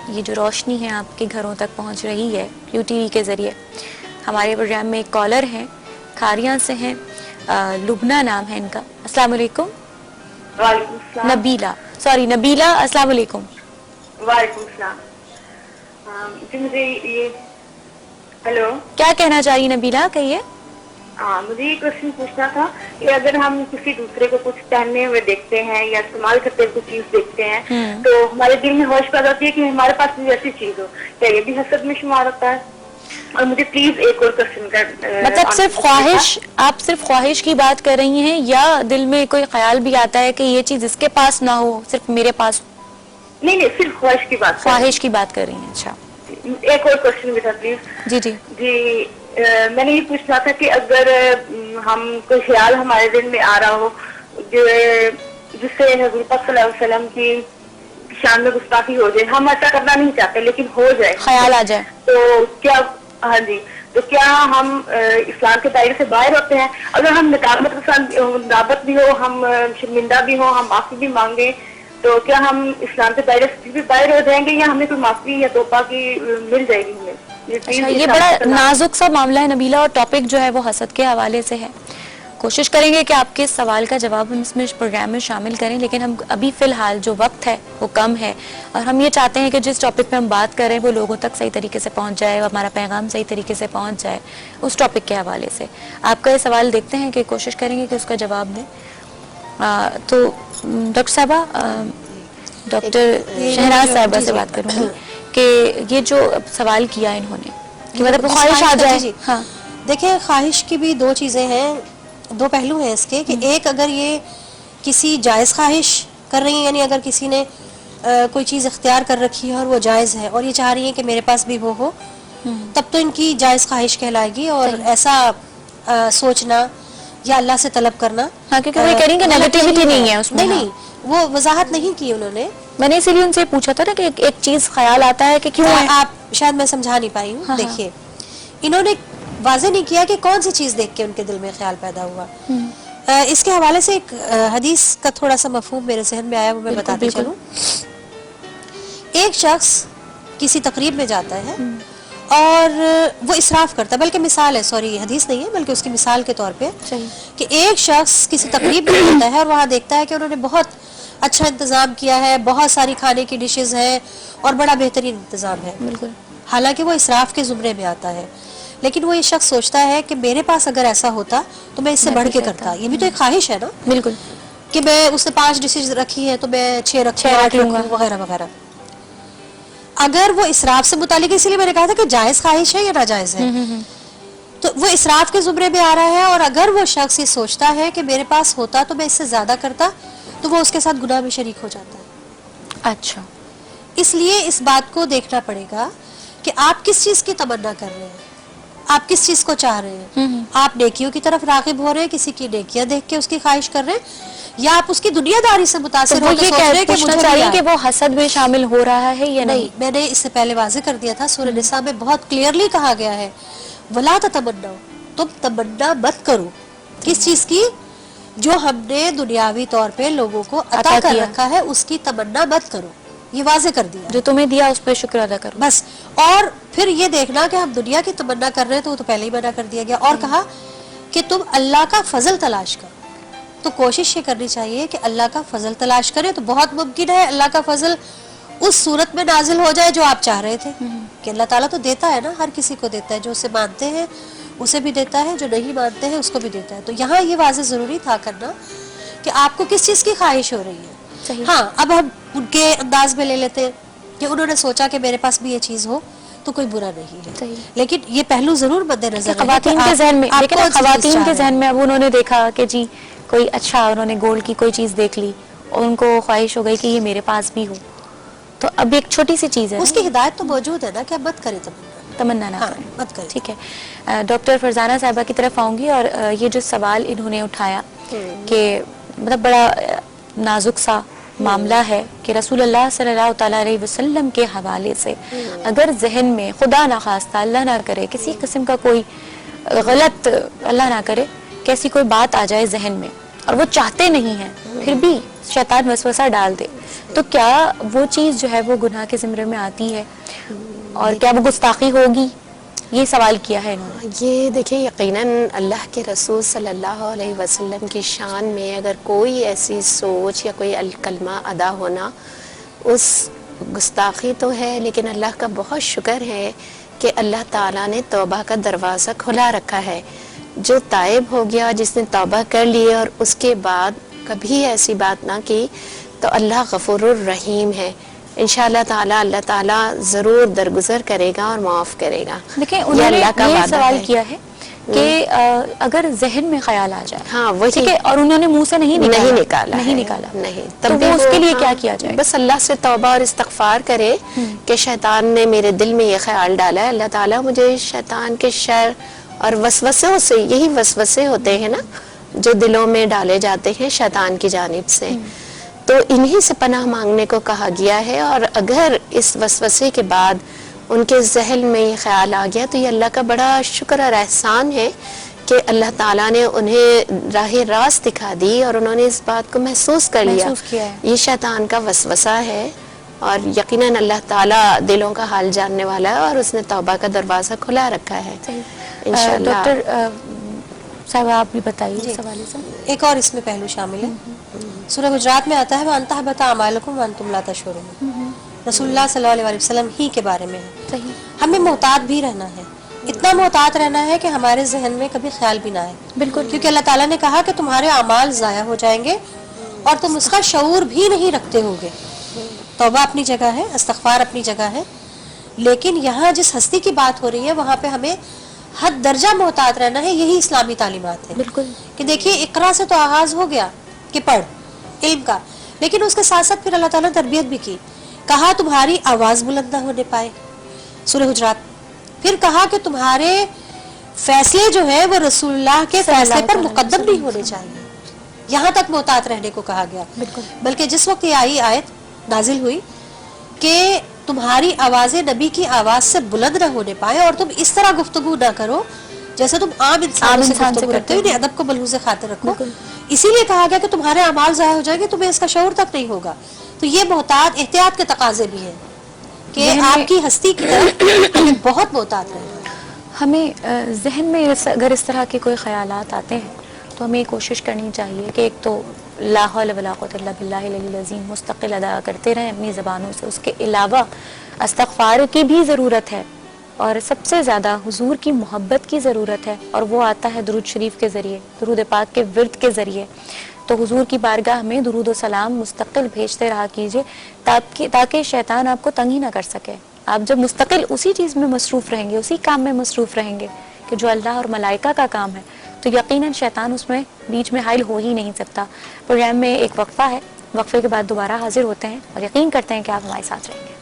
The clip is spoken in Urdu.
یہ جو روشنی ہے آپ کے گھروں تک پہنچ رہی ہے کیو ٹی وی کے ذریعے. ہمارے پروگرام میں ایک کالر ہیں, کھاریاں سے ہیں, لبنہ نام ہے ان کا. السلام علیکم. وعلیکم السلام. نبیلہ, السلام علیکم. وعلیکم السلام. جی مجھے یہ ہیلو, کیا کہنا چاہیے نبیلہ, کہیے. مجھے یہ کوشچن پوچھنا تھا کہ اگر ہم کسی دوسرے کو کچھ پہننے ہوئے دیکھتے ہیں یا استعمال کرتے ہوئے کچھ چیز دیکھتے ہیں تو ہمارے دل میں ہوش پیدا ہوتی ہے کہ ہمارے پاس بھی ایسی چیز ہو, کیا یہ بھی حسد میں شمار ہوتا ہے؟ اور مجھے پلیز ایک اور کوشچن کا مطلب صرف خواہش, آپ صرف خواہش کی بات کر رہی ہیں یا دل میں کوئی خیال بھی آتا ہے کہ یہ چیز اس کے پاس نہ ہو صرف میرے پاس؟ نہیں, صرف خواہش کی بات کر رہی خواہش ہوں. کی بات کر رہی ہیں. اچھا, ایک اور کوشچن بھی تھا پلیز. جی جی. جی میں نے یہ پوچھنا تھا کہ اگر ہم کوئی خیال ہمارے دل میں آ رہا ہو جس سے حضرت صلی اللہ علیہ وسلم کی شان میں گستاخی ہو جائے, ہم ایسا کرنا نہیں چاہتے لیکن ہو جائے ہم سے, خیال آ جائے, تو کیا, ہاں جی, تو کیا ہم اسلام کے دائرے سے باہر ہوتے ہیں؟ اگر ہم ندامت بھی ہو, ہم شرمندہ بھی ہو, ہم معافی بھی مانگیں, تو کیا ہم اسلام کے دائرے سے بھی باہر ہو جائیں گے یا ہمیں کوئی معافی یا توبہ کی مل جائے گی ہمیں؟ اچھا, یہ بڑا نازک سا معاملہ ہے نبیلہ, اور ٹاپک جو ہے وہ حسد کے حوالے سے ہے. کوشش کریں گے کہ آپ کے سوال کا جواب ہم اس میں پروگرام میں شامل کریں, لیکن ہم ابھی فی الحال جو وقت ہے وہ کم ہے, اور ہم یہ چاہتے ہیں کہ جس ٹاپک پہ ہم بات کریں وہ لوگوں تک صحیح طریقے سے پہنچ جائے, اور ہمارا پیغام صحیح طریقے سے پہنچ جائے اس ٹاپک کے حوالے سے. آپ کا یہ سوال دیکھتے ہیں کہ کوشش کریں گے کہ اس کا جواب دیں. تو ڈاکٹر صاحبہ, ڈاکٹر شہناز صاحبہ سے بات کروں گی کہ یہ جو سوال کیا انہوں نے کہ مطلب خواہش آ جائے. ہاں دیکھیں, خواہش کی بھی دو چیزیں ہیں, دو پہلو ہیں اس کے, کہ ایک اگر یہ کسی جائز خواہش کر رہی ہیں, یعنی اگر کسی نے کوئی چیز اختیار کر رکھی ہے اور وہ جائز ہے اور یہ چاہ رہی ہے کہ میرے پاس بھی وہ ہو, تب تو ان کی جائز خواہش کہلائے گی, اور ایسا سوچنا یا اللہ سے طلب کرنا, ہاں, کیونکہ وہ کہہ رہی ہیں کہ نیگیٹیوٹی نہیں ہے اس میں. نہیں, وہ وضاحت نہیں کی انہوں نے. میں نے اسی لیے ان سے پوچھا تھا نا کہ ایک چیز خیال آتا ہے کہ کیوں ہے. آپ شاید میں سمجھا نہیں پائی ہوں. دیکھیے, انہوں نے واضح نہیں کیا کہ کون سی چیز دیکھ کے ان کے دل میں خیال پیدا ہوا. اس کے حوالے سے ایک حدیث کا تھوڑا سا مفہوم میرے ذہن میں آیا, وہ میں بتاتی چلوں. ایک شخص کسی تقریب میں جاتا ہے اور وہ اسراف کرتا ہے, بلکہ مثال ہے, سوری حدیث نہیں ہے بلکہ اس کی مثال کے طور پہ, کہ ایک شخص کسی تقریب میں جاتا ہے اور وہاں دیکھتا ہے کہ انہوں نے بہت اچھا انتظام کیا ہے, بہت ساری کھانے کی ڈشز ہیں اور بڑا بہترین انتظام ہے. بالکل, حالانکہ وہ اسراف کے زمرے میں آتا ہے, لیکن وہ یہ شخص سوچتا ہے کہ میرے پاس اگر ایسا ہوتا تو میں اس سے بڑھ کے کرتا. یہ بھی تو ایک خواہش ہے نا, بالکل, کہ میں اس نے 5 ڈشز رکھی ہیں تو میں 6 رکھوں, 8 رکھوں, وغیرہ وغیرہ. اگر وہ اسراف سے متعلق, اسی لیے میں نے کہا تھا کہ جائز خواہش ہے یا ناجائز ہے, تو وہ اسراف کے زمرے میں آ رہا ہے, اور اگر وہ شخص یہ سوچتا ہے کہ میرے پاس ہوتا تو میں اس سے زیادہ کرتا, تو وہ اس کے ساتھ گناہ میں شریک ہو جاتا ہے. اچھا, اس لیے اس بات کو دیکھنا پڑے گا کہ آپ کس چیز کی تمنا کر رہے ہیں, آپ کس چیز کو چاہ رہے ہیں. آپ نیکیوں کی طرف راغب ہو رہے ہیں, کسی کی نیکیاں دیکھ کے اس کی خواہش کر رہے ہیں, یا آپ اس کی دنیا داری سے متاثر ہو کے سوچ رہے ہیں کہ مجھے چاہیے کہ وہ حسد میں شامل ہو رہا ہے یا نہیں. میں نے اس سے پہلے واضح کر دیا تھا, سورہ نساء میں بہت کلیئرلی کہا گیا ہے, وَلَا تَتَمَنَّوْا, تم تمنا مت کرو. کس چیز کی؟ جو ہم نے دنیاوی طور پہ لوگوں کو عطا کر رکھا ہے اس کی تمنا مت کرو. یہ واضح کر دیا, جو تمہیں دیا اس پہ شکر ادا کرو بس. اور پھر یہ دیکھنا کہ ہم دنیا کی تمنا کر رہے ہیں تو وہ تو پہلے ہی منع کر دیا گیا, اور کہا کہ تم اللہ کا فضل تلاش کرو. تو کوشش یہ کرنی چاہیے کہ اللہ کا فضل تلاش کرے. تو بہت ممکن ہے اللہ کا فضل اس صورت میں نازل ہو جائے جو آپ چاہ رہے تھے, کہ اللہ تعالیٰ تو دیتا ہے نا, ہر کسی کو دیتا ہے, جو اسے مانتے ہیں اسے بھی دیتا ہے, جو نہیں مانتے ہیں اس کو بھی دیتا ہے. تو یہاں یہ واضح ضروری تھا کرنا کہ آپ کو کس چیز کی خواہش ہو رہی ہے. ہاں, اب ہم ان کے انداز میں لے لیتے ہیں کہ انہوں نے سوچا کہ میرے پاس بھی یہ چیز ہو تو کوئی برا نہیں ہے, لیکن یہ پہلو ضرور مد نظر رہے. خواتین کے ذہن میں, لیکن خواتین کے ذہن میں اب انہوں نے دیکھا کہ جی کوئی اچھا, انہوں نے گولڈ کی کوئی چیز دیکھ لی اور ان کو خواہش ہو گئی کہ یہ میرے پاس بھی ہو, تو اب ایک چھوٹی سی چیز ہے, اس کی ہدایت تو موجود ہے نا کہ اب مت کرے تمنا نہ کریں. مت کرے. ٹھیک ہے, ڈاکٹر فرزانہ صاحبہ کی طرف آؤں گی, اور یہ جو سوال انہوں نے اٹھایا کہ مطلب بڑا نازک سا معاملہ ہے کہ رسول اللہ صلی اللہ تعالیٰ علیہ وسلم کے حوالے سے اگر ذہن میں خدا نخواستہ اللہ نہ کرے کسی قسم کا کوئی غلط, اللہ نہ کرے کیسی کوئی بات آ جائے ذہن میں اور وہ چاہتے نہیں ہیں, پھر بھی شیطان وسوسہ ڈال دے, تو کیا وہ چیز جو ہے وہ گناہ کے زمرے میں آتی ہے اور کیا وہ گستاخی ہوگی؟ یہ سوال کیا ہے انہوں نے. یہ دیکھیں یقیناً اللہ کے رسول صلی اللہ علیہ وسلم کی شان میں اگر کوئی ایسی سوچ یا کوئی کلمہ ادا ہونا اس گستاخی تو ہے، لیکن اللہ کا بہت شکر ہے کہ اللہ تعالیٰ نے توبہ کا دروازہ کھلا رکھا ہے. جو تائب ہو گیا، جس نے توبہ کر لی اور اس کے بعد کبھی ایسی بات نہ کی، تو اللہ غفور الرحیم ہے. انشاءاللہ تعالیٰ اللہ تعالیٰ ضرور درگزر کرے گا اور معاف کرے گا. دیکھیں یہ انہوں نے اللہ کا یہ وعدہ سوال ہے. کیا ہے کہ اگر ذہن میں خیال آ جائے، ہاں وہی ٹھیک ہے، اور انہوں نے منہ سے نہیں نکالا نہیں تو تب بھی وہ اس کے لیے ہاں، کیا کیا جائے؟ بس اللہ سے توبہ اور استغفار کرے کہ شیطان نے میرے دل میں یہ خیال ڈالا ہے، اللہ تعالیٰ مجھے شیطان کے شر اور وسوسوں سے، یہی وسوسے ہوتے ہیں نا جو دلوں میں ڈالے جاتے ہیں شیطان کی جانب سے، تو انہی سے پناہ مانگنے کو کہا گیا ہے. اور اگر اس وسوسے کے بعد ان کے ذہن میں یہ خیال آ گیا تو یہ اللہ کا بڑا شکر اور احسان ہے کہ اللہ تعالیٰ نے انہیں راہ راست دکھا دی اور انہوں نے اس بات کو محسوس کر لیا. کیا ہے. یہ شیطان کا وسوسہ ہے اور یقیناً اللہ تعالیٰ دلوں کا حال جاننے والا ہے اور اس نے توبہ کا دروازہ کھلا رکھا ہے. انشاءاللہ. ڈاکٹر صاحب آپ بھی بتائیے اس حوالے سے. ایک اور اس میں پہلو شامل ہے. سورہ حجرات میں آتا ہے وَأَن تَحْبَطَ أَعْمَالُكُمْ وَأَنْتُمْ لَا تَشْعُرُونَ. رسول اللہ صلی اللہ علیہ وسلم ہی کے بارے میں ہے. صحیح. ہمیں محتاط بھی رہنا ہے، اتنا محتاط رہنا ہے کہ ہمارے ذہن میں کبھی خیال بھی نہ آئے. بالکل. کیونکہ اللہ تعالیٰ نے کہا کہ تمہارے اعمال ضائع ہو جائیں گے اور تم اس کا شعور بھی نہیں رکھتے ہوگے. توبہ اپنی جگہ ہے، استغفار اپنی جگہ ہے، لیکن یہاں جس ہستی کی بات ہو رہی ہے وہاں پہ ہمیں حد درجہ محتاط رہنا ہے. یہی اسلامی تعلیمات ہے. بالکل. کہ دیکھیے اقرا سے تو آغاز ہو گیا کہ پڑھ علم کا، لیکن اس کے ساتھ ساتھ پھر اللہ تعالیٰ نے تربیت بھی کی. کہا تمہاری آواز بلند نہ ہونے پائے، سورہ حجرات. پھر کہا کہ تمہارے فیصلے جو ہیں وہ رسول اللہ کے فیصلے پر مقدم نہیں ہونے چاہیے. یہاں تک محتاط رہنے کو کہا گیا. بالکل. بلکہ جس وقت یہ آیت نازل ہوئی کہ تمہاری آوازیں نبی کی آواز سے بلند نہ ہونے پائے اور تم اس طرح گفتگو نہ کرو جیسے تم عام انسان سے گفتگو کرتے ہو، ادب کو ملحوظ خاطر رکھو. اسی لیے کہا گیا کہ تمہارے اعمال ضائع ہو جائیں گے، تمہیں اس کا شعور تک نہیں ہوگا. تو یہ محتاط احتیاط کے تقاضے بھی ہیں کہ آپ کی ہستی کی طرف ہمیں بہت محتاط رہنا. ہمیں ذہن میں اگر اس طرح کے کوئی خیالات آتے ہیں تو ہمیں کوشش کرنی چاہیے کہ ایک تو لا حول ولا قوت الا باللہ العلی العظیم مستقل ادا کرتے رہیں اپنی زبانوں سے. اس کے علاوہ استغفار کی بھی ضرورت ہے اور سب سے زیادہ حضور کی محبت کی ضرورت ہے، اور وہ آتا ہے درود شریف کے ذریعے، درود پاک کے ورد کے ذریعے. تو حضور کی بارگاہ میں درود و سلام مستقل بھیجتے رہا کیجئے تاکہ شیطان آپ کو تنگ ہی نہ کر سکے. آپ جب مستقل اسی چیز میں مصروف رہیں گے، اسی کام میں مصروف رہیں گے کہ جو اللہ اور ملائکہ کا کام ہے، تو یقیناً شیطان اس میں بیچ میں حائل ہو ہی نہیں سکتا. پروگرام میں ایک وقفہ ہے، وقفے کے بعد دوبارہ حاضر ہوتے ہیں اور یقین کرتے ہیں کہ آپ ہمارے ساتھ رہیں گے.